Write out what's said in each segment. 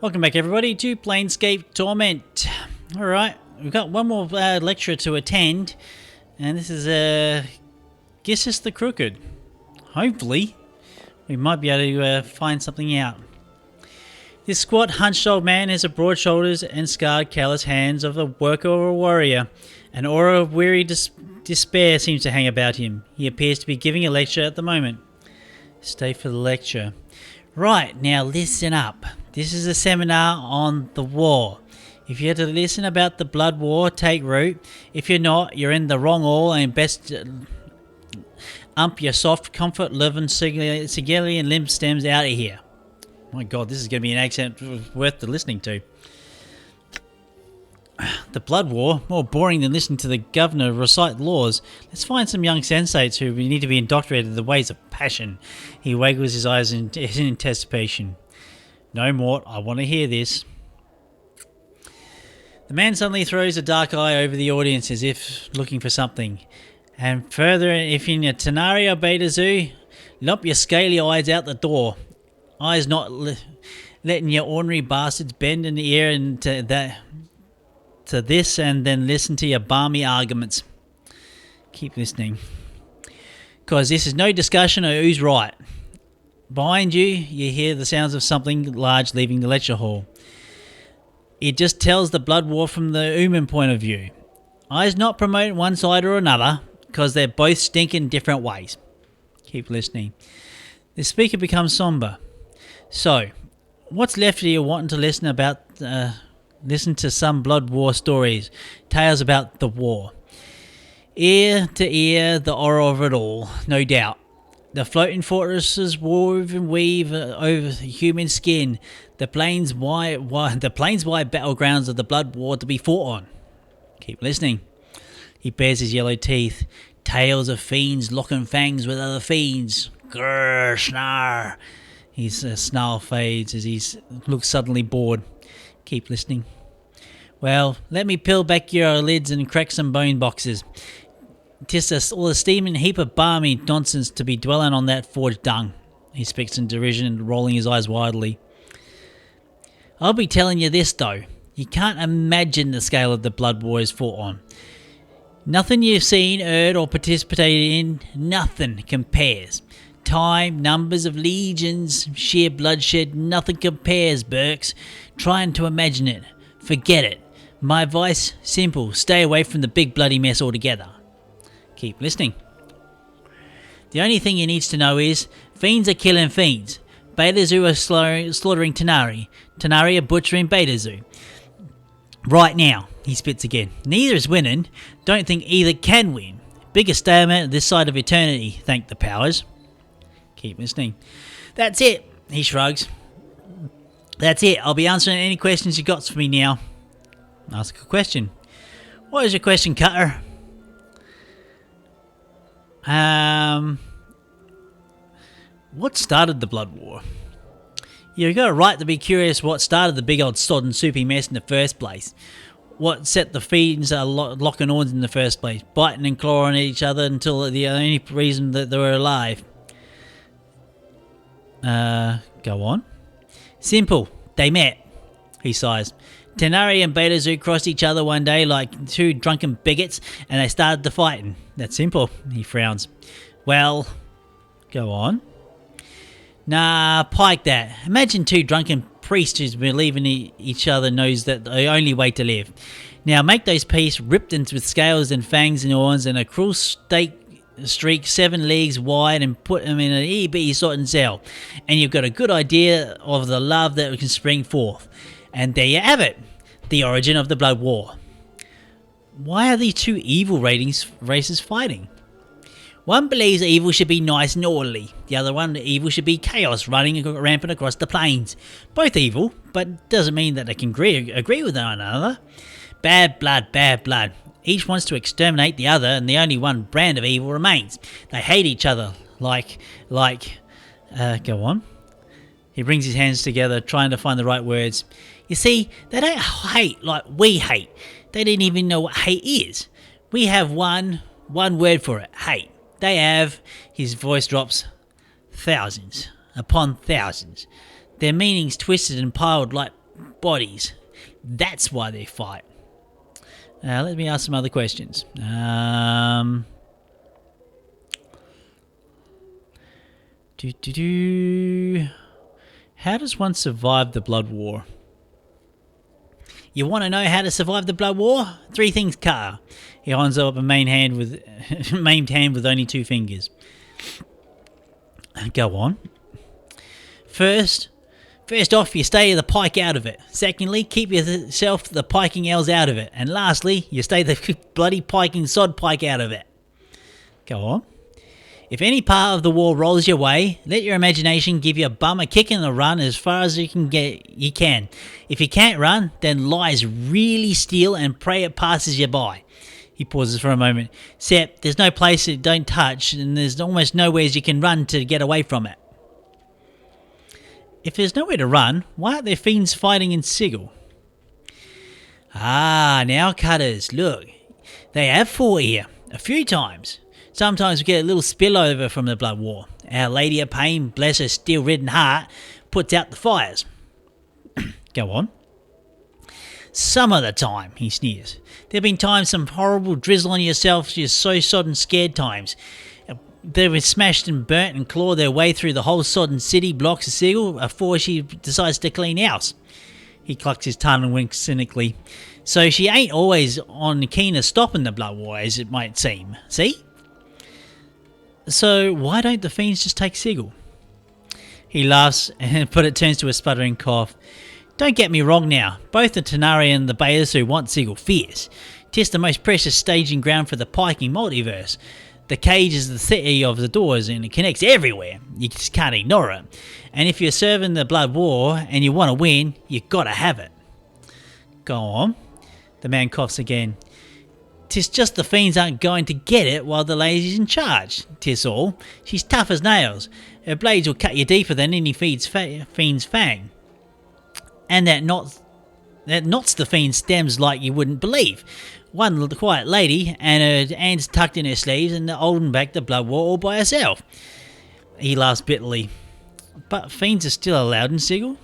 Welcome back everybody to Planescape Torment. Alright, we've got one more lecture to attend, and this is Gissus the Crooked. Hopefully, we might be able to find something out. This squat, hunched old man has the broad shoulders and scarred, callous hands of a worker or a warrior. An aura of weary despair seems to hang about him. He appears to be giving a lecture at the moment. Stay for the lecture. Right, now listen up. This is a seminar on the war. If you're to listen about the blood war, take root. If you're not, you're in the wrong all and best ump your soft, comfort-living Sigillian limb stems out of here. My god, this is going to be an accent worth listening to. The blood war? More boring than listening to the governor recite laws. Let's find some young sensates who need to be indoctrinated in the ways of passion. He waggles his eyes in anticipation. No, Mort, I want to hear this. The man suddenly throws a dark eye over the audience as if looking for something. And further, if in your Tenaria Beta Zoo, lump your scaly eyes out the door. Eyes not letting your ordinary bastards bend in the ear and to this and then listen to your balmy arguments. Keep listening. Because this is no discussion of who's right. Behind you, you hear the sounds of something large leaving the lecture hall. It just tells the blood war from the Ooman point of view. Eyes not promote one side or another, because they're both stink in different ways. Keep listening. The speaker becomes somber. So, what's left of you wanting to listen to some blood war stories, tales about the war? Ear to ear, the horror of it all, no doubt. The floating fortresses wove and weave over human skin, the plains-wide battlegrounds of the blood war to be fought on. Keep listening. He bares his yellow teeth. Tales of fiends locking fangs with other fiends. Grrr, snarl. His snarl fades as he looks suddenly bored. Keep listening. Well, let me peel back your lids and crack some bone boxes. 'Tis all a steaming heap of balmy nonsense to be dwelling on that forged dung. He speaks in derision, rolling his eyes widely. I'll be telling you this though. You can't imagine the scale of the blood war is fought on. Nothing you've seen, heard or participated in, nothing compares. Time, numbers of legions, sheer bloodshed, nothing compares, Burks. Trying to imagine it. Forget it. My advice, simple, stay away from the big bloody mess altogether. Keep listening. The only thing you need to know is, fiends are killing fiends. Beta Zoo are slaughtering Tenari. Tenari are butchering Beta Zoo. Right now, he spits again. Neither is winning. Don't think either can win. Biggest stalemate this side of eternity, thank the powers. Keep listening. That's it, he shrugs. That's it. I'll be answering any questions you got for me now. Ask a question. What is your question, Cutter? What started the blood war? You've got a right to be curious what started the big old sodden soupy mess in the first place. What set the fiends locking horns in the first place, biting and clawing at each other until the only reason that they were alive. Go on. Simple. They met. He sighs. Tenari and Beta Zoo crossed each other one day like two drunken bigots and they started to fighting. That's simple. He frowns. Well, go on. Nah, pike that. Imagine two drunken priests who believe in each other knows that the only way to live. Now make those priests ripped with scales and fangs and horns and a cruel stake streak 7 leagues wide and put them in an itty-bitty sorting cell. And you've got a good idea of the love that can spring forth. And there you have it. The origin of the blood war. Why are these two evil races fighting? One believes evil should be nice and orderly. The other one, evil should be chaos running rampant across the plains. Both evil, but doesn't mean that they can agree with one another. Bad blood, bad blood. Each wants to exterminate the other and the only one brand of evil remains. They hate each other go on. He brings his hands together, trying to find the right words. You see, they don't hate like we hate. They didn't even know what hate is. We have one word for it, hate. They have, his voice drops, thousands upon thousands. Their meanings twisted and piled like bodies. That's why they fight. Let me ask some other questions. How does one survive the Blood War? You want to know how to survive the Blood War? 3 things, Carter. He holds up a maimed hand with only 2 fingers. Go on. First off, you stay the pike out of it. Secondly, keep yourself the piking elves out of it. And lastly, you stay the bloody piking sod pike out of it. Go on. If any part of the war rolls your way, let your imagination give your bum a kick in the run as far as you can. If you can't run, then lies really steal and pray it passes you by. He pauses for a moment. Except there's no place it don't touch, and there's almost nowhere you can run to get away from it. If there's nowhere to run, why aren't there fiends fighting in Sigil? Now cutters, look. They have fought here, a few times. Sometimes we get a little spillover from the Blood War. Our Lady of Pain, bless her steel-ridden heart, puts out the fires. Go on. Some of the time, he sneers. There have been times some horrible drizzle on yourself, you're so sodden scared times. They've been smashed and burnt and clawed their way through the whole sodden city blocks of Sigil before she decides to clean house. He clucks his tongue and winks cynically. So she ain't always on keen of stopping the Blood War, as it might seem. See? So why don't the fiends just take Sigil? He laughs, but it turns to a sputtering cough. Don't get me wrong now. Both the Tanari and the Bayasu want Sigil fierce. 'Tis the most precious staging ground for the piking multiverse. The cage is the city of the doors and it connects everywhere. You just can't ignore it. And if you're serving the Blood War and you want to win, you gotta have it. Go on. The man coughs again. 'Tis just the fiends aren't going to get it while the lady's in charge. 'Tis all. She's tough as nails. Her blades will cut you deeper than any fiend's fang. And that knots the fiend's stems like you wouldn't believe. One quiet lady, and her hands tucked in her sleeves, and holding back the Blood War all by herself. He laughs bitterly. But fiends are still allowed in Sigil?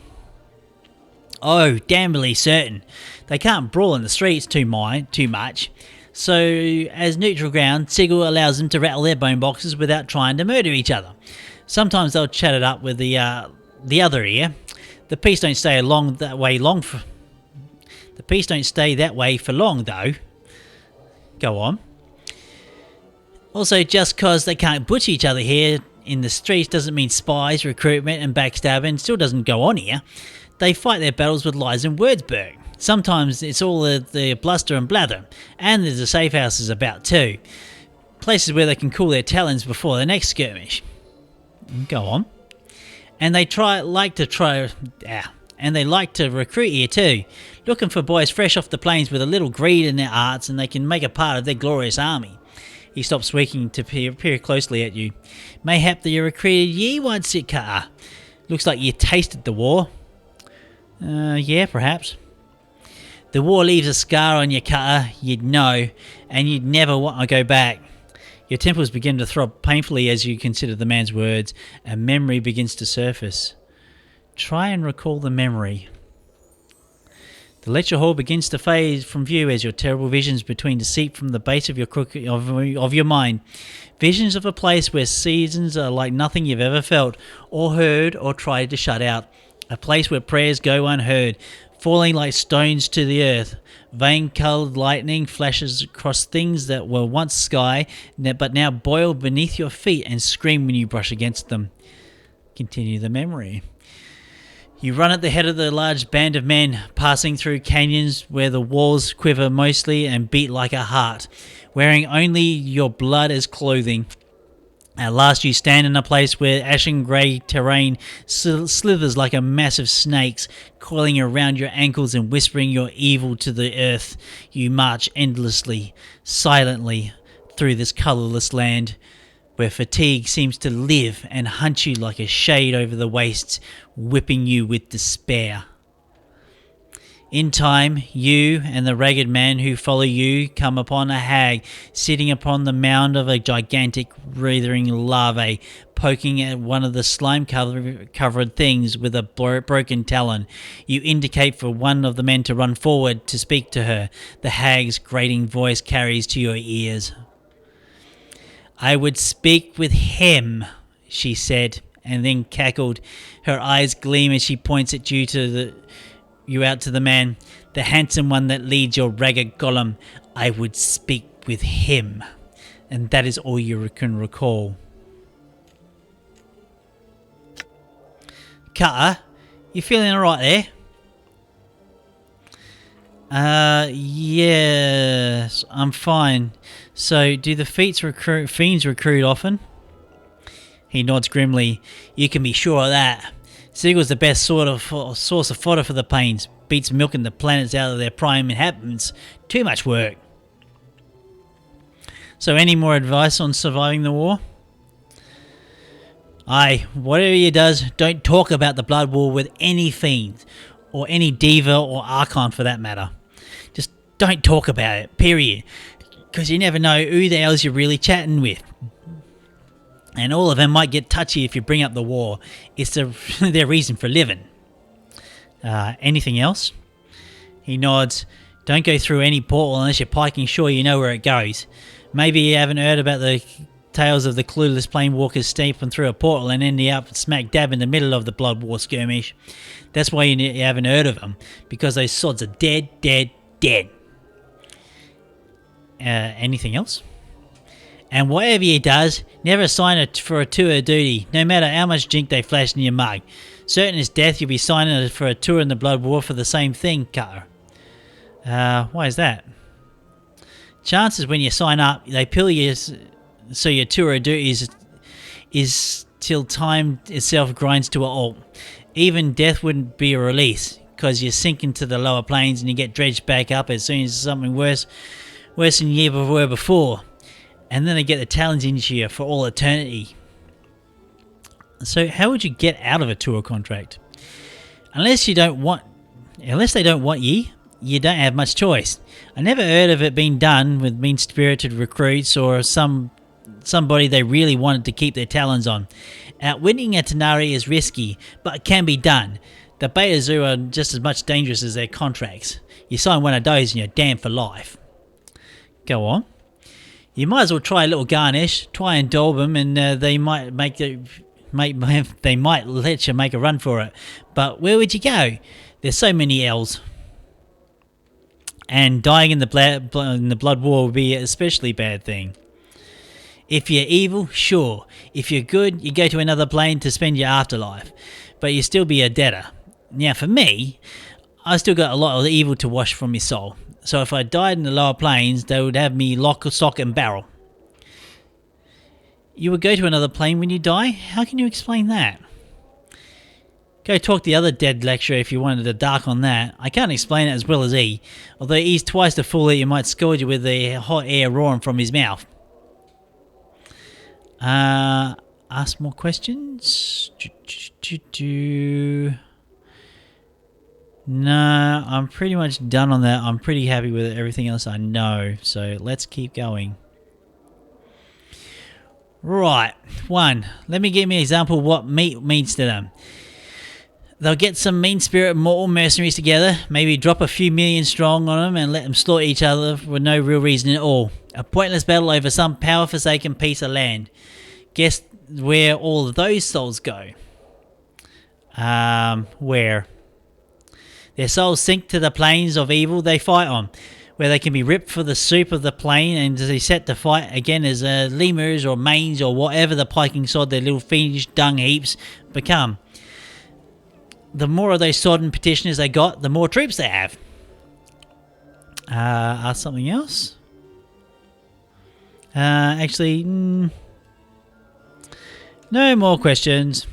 Oh, damnably certain. They can't brawl in the streets too much. So, as neutral ground, Sigil allows them to rattle their bone boxes without trying to murder each other. Sometimes they'll chat it up with the other ear. The peace don't stay that way for long, though. Go on. Also, just cause they can't butcher each other here in the streets doesn't mean spies, recruitment and backstabbing still doesn't go on here. They fight their battles with lies and wordsburg. Sometimes it's all the bluster and blather, and there's the safe houses about too. Places where they can cool their talons before the next skirmish. Go on. And they like to recruit here too, looking for boys fresh off the plains with a little greed in their hearts and they can make a part of their glorious army. He stops speaking to peer closely at you. Mayhap that you recruited ye once, it cutter. Looks like you tasted the war. Yeah, perhaps. The war leaves a scar on your cutter, you'd know, and you'd never want to go back. Your temples begin to throb painfully as you consider the man's words. A memory begins to surface. Try and recall the memory. The lecture hall begins to fade from view as your terrible visions between to seep from the base of your mind. Visions of a place where seasons are like nothing you've ever felt, or heard, or tried to shut out. A place where prayers go unheard, falling like stones to the earth. Vein-coloured lightning flashes across things that were once sky, but now boil beneath your feet and scream when you brush against them. Continue the memory. You run at the head of the large band of men, passing through canyons where the walls quiver mostly and beat like a heart, wearing only your blood as clothing. At last you stand in a place where ashen grey terrain slithers like a mass of snakes, coiling around your ankles and whispering your evil to the earth. You march endlessly, silently, through this colourless land, where fatigue seems to live and hunt you like a shade over the wastes, whipping you with despair. In time, you and the ragged man who follow you come upon a hag sitting upon the mound of a gigantic writhing larvae, poking at one of the slime-covered things with a broken talon. You indicate for one of the men to run forward to speak to her. The hag's grating voice carries to your ears. "I would speak with him," she said, and then cackled. Her eyes gleam as she points at you out to the man, "The handsome one that leads your ragged golem. I would speak with him." And that is all you can recall. Cutter, you feeling alright there? Yes, I'm fine. So, do the fiends recruit often? He nods grimly. You can be sure of that. Seagull's the best source of fodder for the plains. Beats milking the planets out of their prime inhabitants. Too much work. So, any more advice on surviving the war? Aye, whatever you does, don't talk about the blood war with any fiend, or any diva or archon for that matter. Just don't talk about it, period. Because you never know who the hell's you're really chatting with. And all of them might get touchy if you bring up the war. It's their reason for living. Anything else? He nods. Don't go through any portal unless you're piking sure you know where it goes. Maybe you haven't heard about the tales of the clueless planewalkers stepping through a portal and ending up smack dab in the middle of the blood war skirmish. That's why you haven't heard of them. Because those sods are dead. Anything else? And whatever he does, never sign for a tour of duty, no matter how much jink they flash in your mug. Certain as death, you'll be signing for a tour in the blood war for the same thing, Cutter. Why is that? Chances when you sign up, they pill you so your tour of duty is till time itself grinds to a halt. Even death wouldn't be a release, because you sink into the lower planes and you get dredged back up as soon as something worse than you were before. And then they get the talons into you for all eternity. So how would you get out of a tour contract? Unless they don't want ye, you don't have much choice. I never heard of it being done with mean-spirited recruits or somebody they really wanted to keep their talons on. Outwitting a Tenari is risky, but it can be done. The Beta Zoo are just as much dangerous as their contracts. You sign one of those and you're damned for life. Go on. You might as well try a little garnish. Try and daub them, and they might they might let you make a run for it. But where would you go? There's so many L's. And dying in the blood war would be an especially bad thing. If you're evil, sure. If you're good, you go to another plane to spend your afterlife. But you still be a debtor. Now for me, I still got a lot of evil to wash from my soul. So if I died in the lower planes, they would have me lock, stock and barrel. You would go to another plane when you die? How can you explain that? Go talk to the other dead lecturer if you wanted to dark on that. I can't explain it as well as he, although he's twice the fool that you might scald you with the hot air roaring from his mouth. Ask more questions? No, I'm pretty much done on that. I'm pretty happy with everything else I know. So let's keep going. Right. 1. Let me give me an example of what meat means to them. They'll get some mean-spirited mortal mercenaries together, maybe drop a few million strong on them and let them slaughter each other for no real reason at all. A pointless battle over some power-forsaken piece of land. Guess where all of those souls go? Where? Their souls sink to the planes of evil they fight on, where they can be ripped for the soup of the plane and they set to fight again as lemurs or manes or whatever the piking sod their little fiendish dung heaps become. The more of those sodden petitioners they got, the more troops they have. Ask something else? Actually, no more questions.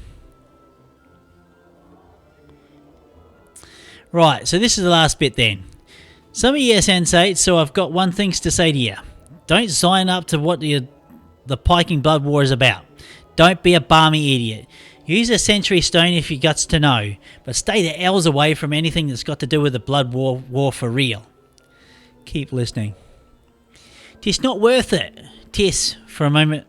Right, so this is the last bit then. Some of you are sensates, so I've got one thing to say to you. Don't sign up to what the piking blood war is about. Don't be a balmy idiot. Use a century stone if you guts to know, but stay the L's away from anything that's got to do with the blood war for real. Keep listening. 'Tis not worth it. 'Tis, for a moment,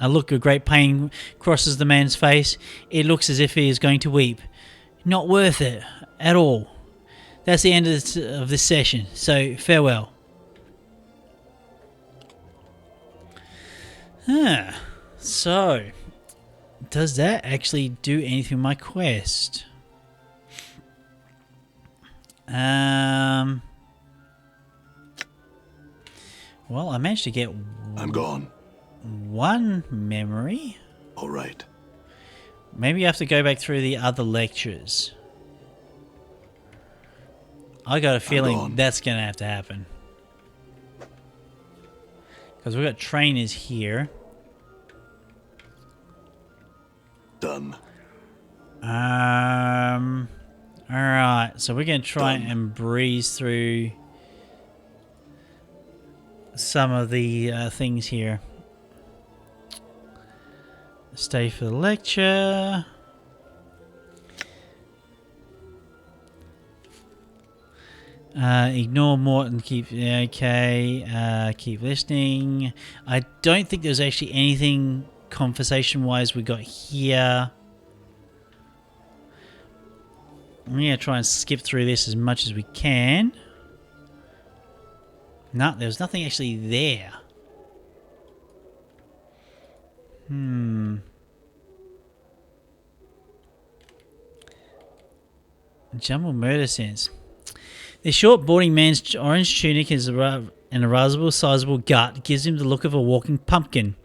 A look of great pain crosses the man's face. It looks as if he is going to weep. Not worth it at all. That's the end of this session, so farewell. So, does that actually do anything with my quest? Well, I managed to get... I'm gone. One memory. All right. Maybe you have to go back through the other lectures. I got a feeling that's going to have to happen. Because we've got trainers here. Done. Alright, so we're going to try and breeze through some of the things here. Stay for the lecture. Ignore Morton. Keep okay. Keep listening. I don't think there's actually anything conversation-wise we got here. I'm gonna try and skip through this as much as we can. No, there's nothing actually there. Jumble murder sense. The short, boarding man's orange tunic and a rather sizable gut gives him the look of a walking pumpkin.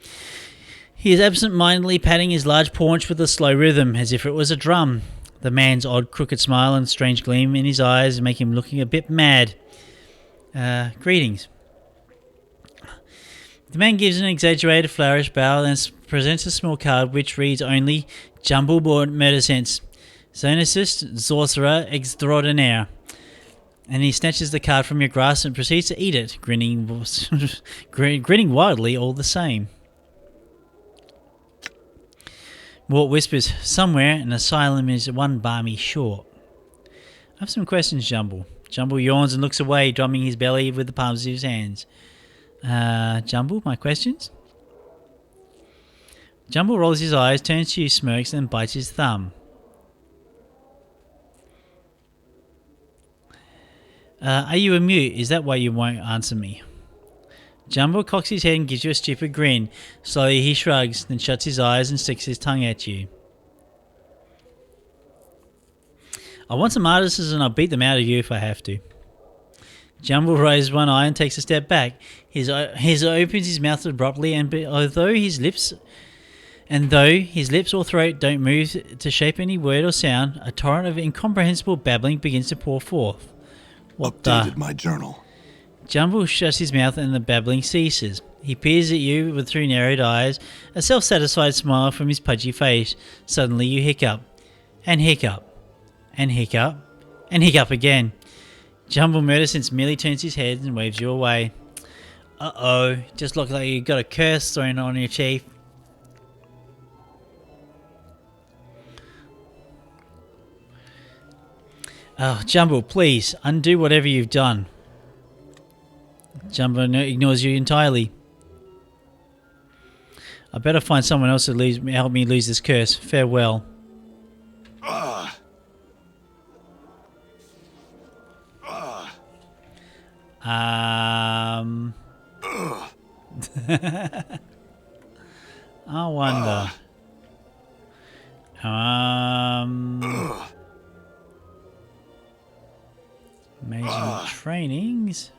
He is absent-mindedly patting his large paunch with a slow rhythm, as if it was a drum. The man's odd, crooked smile and strange gleam in his eyes make him looking a bit mad. Greetings. The man gives an exaggerated flourish bow and presents a small card which reads only Jumble Murder Sense. Zonicist, Sorcerer Extraordinaire. And he snatches the card from your grasp and proceeds to eat it, grinning wildly all the same. Mort whispers, somewhere an asylum is one balmy short. I have some questions, Jumble. Jumble yawns and looks away, drumming his belly with the palms of his hands. Jumble, my questions? Jumble rolls his eyes, turns to you, smirks, and bites his thumb. Are you a mute? Is that why you won't answer me? Jumble cocks his head and gives you a stupid grin. Slowly he shrugs, then shuts his eyes and sticks his tongue at you. I want some artists and I'll beat them out of you if I have to. Jumble raises one eye and takes a step back. He opens his mouth abruptly, and though his lips or throat don't move to shape any word or sound, a torrent of incomprehensible babbling begins to pour forth. Updated my journal. Jumble shuts his mouth and the babbling ceases. He peers at you with through narrowed eyes, a self-satisfied smile from his pudgy face. Suddenly you hiccup, and hiccup, and hiccup, and hiccup again. Jumble Murdersense merely turns his head and waves you away. Uh-oh, just look like you got a curse thrown on your chief. Oh, Jumble, please, undo whatever you've done. Jumble ignores you entirely. I better find someone else to help me lose this curse. Farewell. I wonder. Amazing trainings.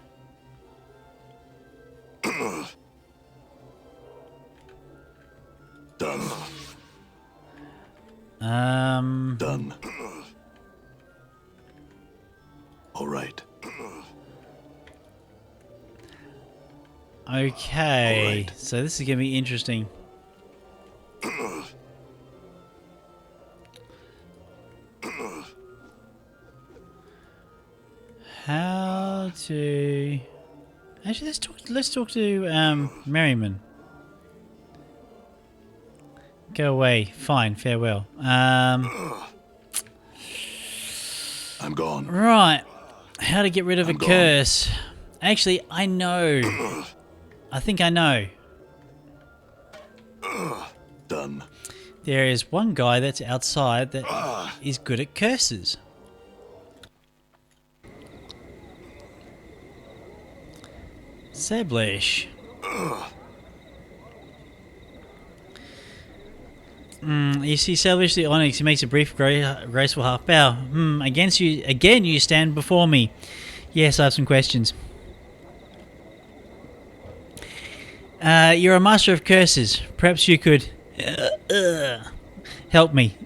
Done. Done. All right. Okay, All right. So this is going to be interesting. How to... Actually, let's talk to Merriman. Go away. Fine. Farewell. I'm gone. Right. How to get rid of a curse. Actually, I know. I think I know. There is one guy that's outside that is good at curses. Sablish. You see Sablish the Onyx. He makes a brief, graceful half bow. Against you again. You stand before me. Yes, I have some questions. You're a master of curses. Perhaps you could help me.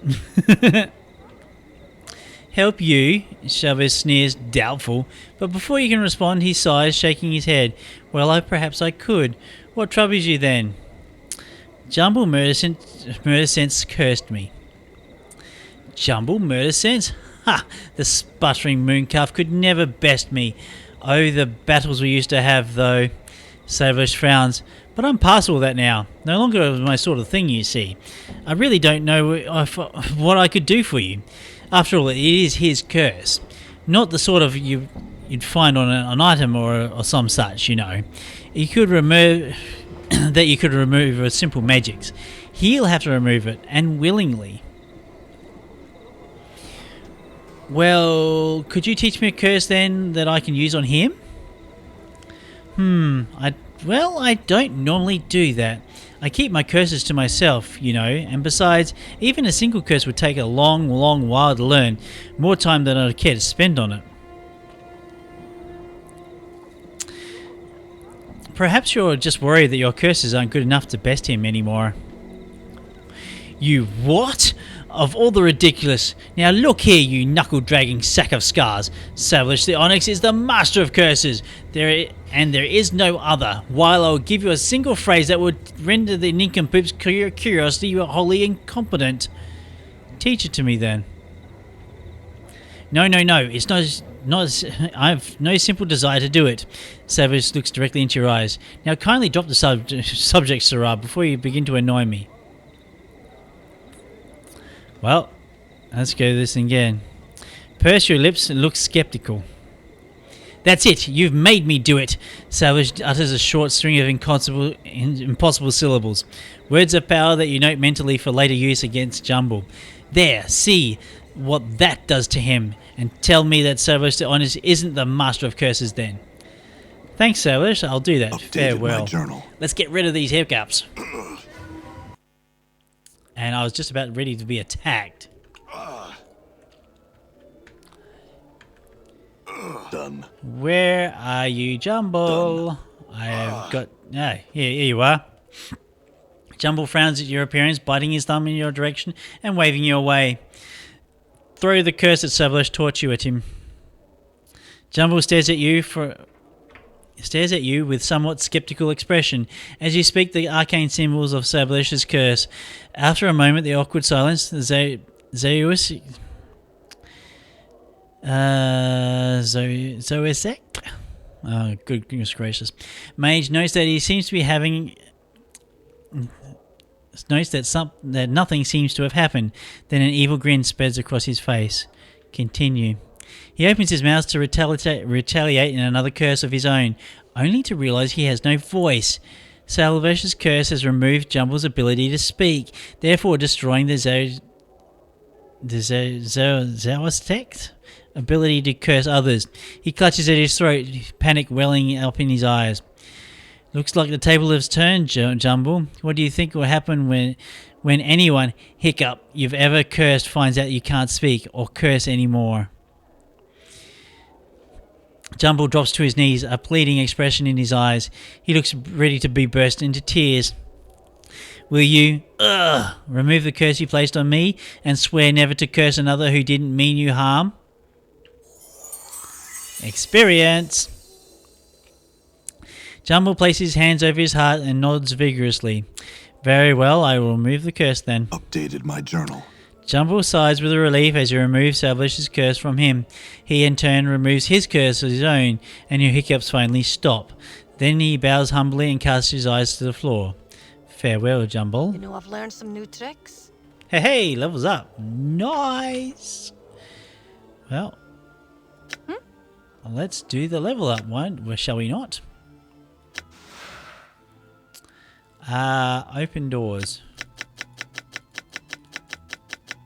Help you? Chavez sneers, doubtful. But before you can respond, he sighs, shaking his head. Well, perhaps I could. What troubles you then? Jumble murder sense cursed me. Jumble murder sense? Ha! The sputtering mooncalf could never best me. Oh, the battles we used to have, though. Sablish frowns. But I'm past all that now. No longer my sort of thing, you see. I really don't know what I could do for you. After all, it is his curse. Not the sort of you'd find on an item or some such, you know. You could remove with simple magics. He'll have to remove it, and willingly. Well, could you teach me a curse then that I can use on him? I don't normally do that. I keep my curses to myself, you know, and besides, even a single curse would take a long, long while to learn, more time than I'd care to spend on it. Perhaps you're just worried that your curses aren't good enough to best him anymore. You what? Of all the ridiculous. Now look here, you knuckle-dragging sack of scars. Sablish the Onyx is the master of curses. There is no other. While I'll give you a single phrase that would render the nincompoop's curiosity wholly incompetent. Teach it to me then. No. It's not. I've no simple desire to do it. Sablish looks directly into your eyes. Now kindly drop the subject, Sarah, before you begin to annoy me. Well, let's go this again. Purse your lips and look skeptical. That's it. You've made me do it. Sablish utters a short string of impossible syllables. Words of power that you note mentally for later use against Jumble. There, see what that does to him. And tell me that Sablish the Honest isn't the master of curses then. Thanks, Sablish. I'll do that. Farewell. My journal. Let's get rid of these hiccups. And I was just about ready to be attacked. Done. Where are you, Jumble? Done. I have got... here you are. Jumble frowns at your appearance, biting his thumb in your direction and waving you away. Throw the curse at Sablish, torch you at him. Jumble stares at you with somewhat skeptical expression as you speak the arcane symbols of Sablish's curse. After a moment, the awkward silence, Zoisek? Oh, goodness gracious. Mage notes that he seems to be having... Notes that nothing seems to have happened. Then an evil grin spreads across his face. Continue. He opens his mouth to retaliate in another curse of his own, only to realise he has no voice. Salvash's curse has removed Jumble's ability to speak, therefore destroying the Zoistek ability to curse others. He clutches at his throat, panic welling up in his eyes. Looks like the table has turned, Jumble. What do you think will happen when anyone, hiccup, you've ever cursed finds out you can't speak or curse anymore? Jumble drops to his knees, a pleading expression in his eyes. He looks ready to be burst into tears. Will you, remove the curse you placed on me and swear never to curse another who didn't mean you harm? Experience! Jumble places his hands over his heart and nods vigorously. Very well, I will remove the curse then. Updated my journal. Jumble sighs with relief as you remove Sablish's curse from him. He in turn removes his curse as his own, and your hiccups finally stop. Then he bows humbly and casts his eyes to the floor. Farewell, Jumble. You know, I've learned some new tricks. Hey, levels up. Nice. Well, let's do the level up one, shall we not? Open doors.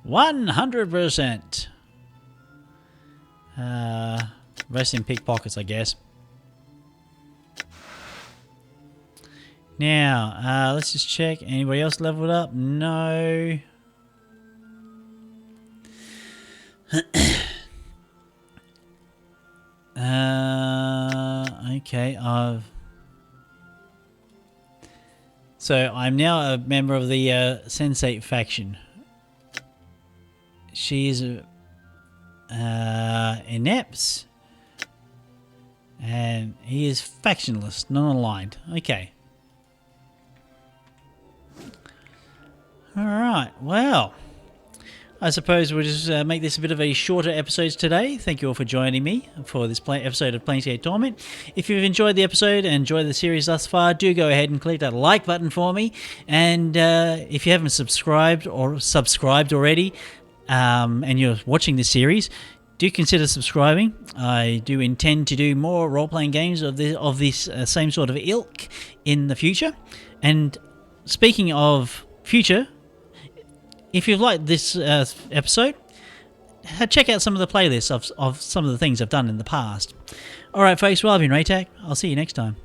100%. Rest in pickpockets, I guess. Now, let's just check. Anybody else leveled up? No. Okay, so I'm now a member of the Sensate faction. She is inept, and he is factionless, non-aligned. Okay. Alright, well, I suppose we'll just make this a bit of a shorter episode today. Thank you all for joining me for this episode of Planescape Torment. If you've enjoyed the episode and enjoyed the series thus far, do go ahead and click that like button for me. And if you haven't subscribed already, and you're watching this series, do consider subscribing. I do intend to do more role-playing games of this same sort of ilk in the future. And speaking of future, if you've liked this episode, check out some of the playlists of some of the things I've done in the past. Alright folks, well I've been Raetac. I'll see you next time.